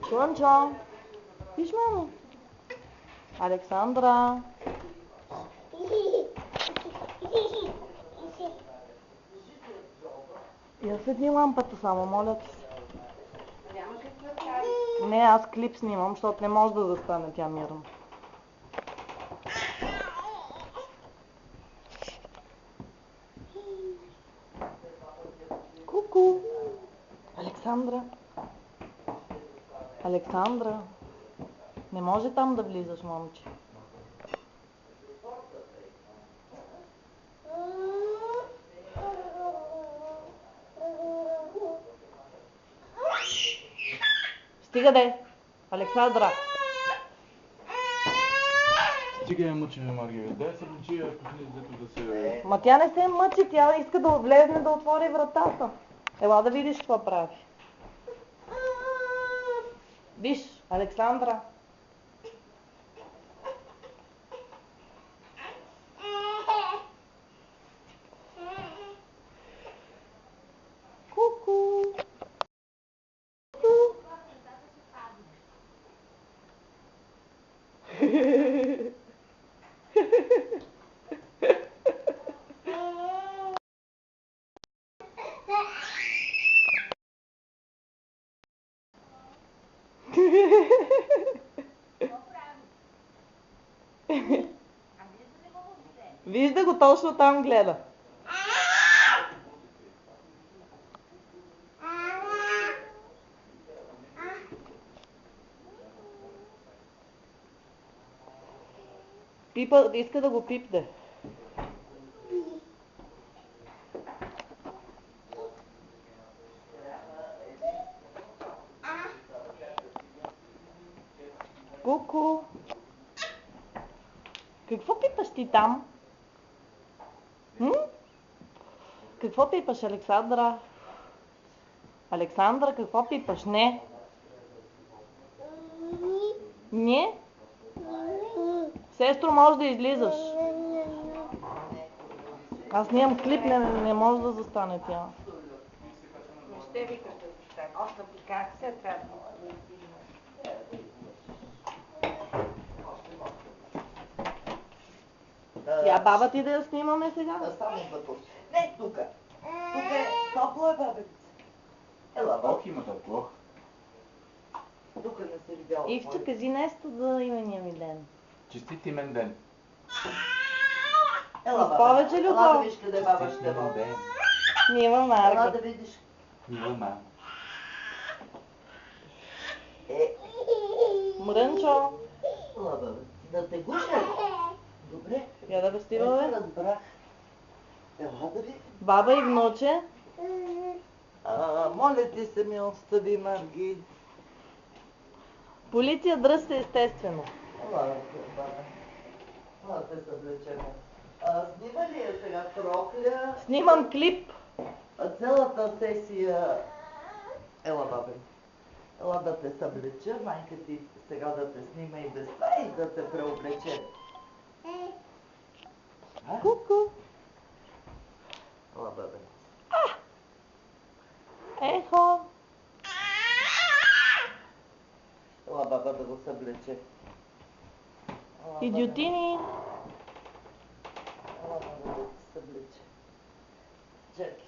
Слънчо, виж мамо. Александра. Я светни лампата само, моля ти се. Не, аз клип снимам, защото не може да застане тя мирно. Ку-ку. Александра. Александра. Не може там да влизаш, момче. Стига де! Александра! Стига я мъчиме, Маргия. Дай се мъчи, ако влизето да се... Ма тя не се мъчи, тя иска да влезне да отвори вратата. Ела да видиш какво прави. Виж, Александра. Ку-ку. Вижда го, точно там гледа. Пипа, иска да го пипне. Ку-ку. Какво пипаш ти там? Какво пипаш, Александра? Александра, какво пипаш? Не. Не? Сестро, може да излизаш. Аз нямам клип, не може да застане тя. Не ще викаш да застане. Още как се трябва. Я баба ти да я снимаме сега? Само за тук. Не, тук. Тук е топло, бабица. Ела, баба. Ох, има топло. Тук не се видяла. Ивче, кажи нещо за имения ми ден. Честит имен ден. Ела, С баба. повече любов. Ела да виж къде баба Честит ще имен носи. ден. Мила Ела Марга. да видиш. Мила мама. Мрънчо. Ела, баба. Да те гуша. Добре. Я да вести, Ето бабе. разбрах. Ела да ви. Баба и внуче. Моля ти се ми остави, Марги. Полиция дръсте естествено. Ела, баба. Ела те съблечеме. Снима ли я сега Прокля? Снимам клип. Цялата сесия... Ела, бабе. Ела да те съблеча, майка ти сега да те снима и без това и да те преоблече. Ку-ку. Ела, бабе. Ехо. Ела, баба да го съблече. Ела, бабе. Идиотини. Ела, баба да те съблече. Чакай.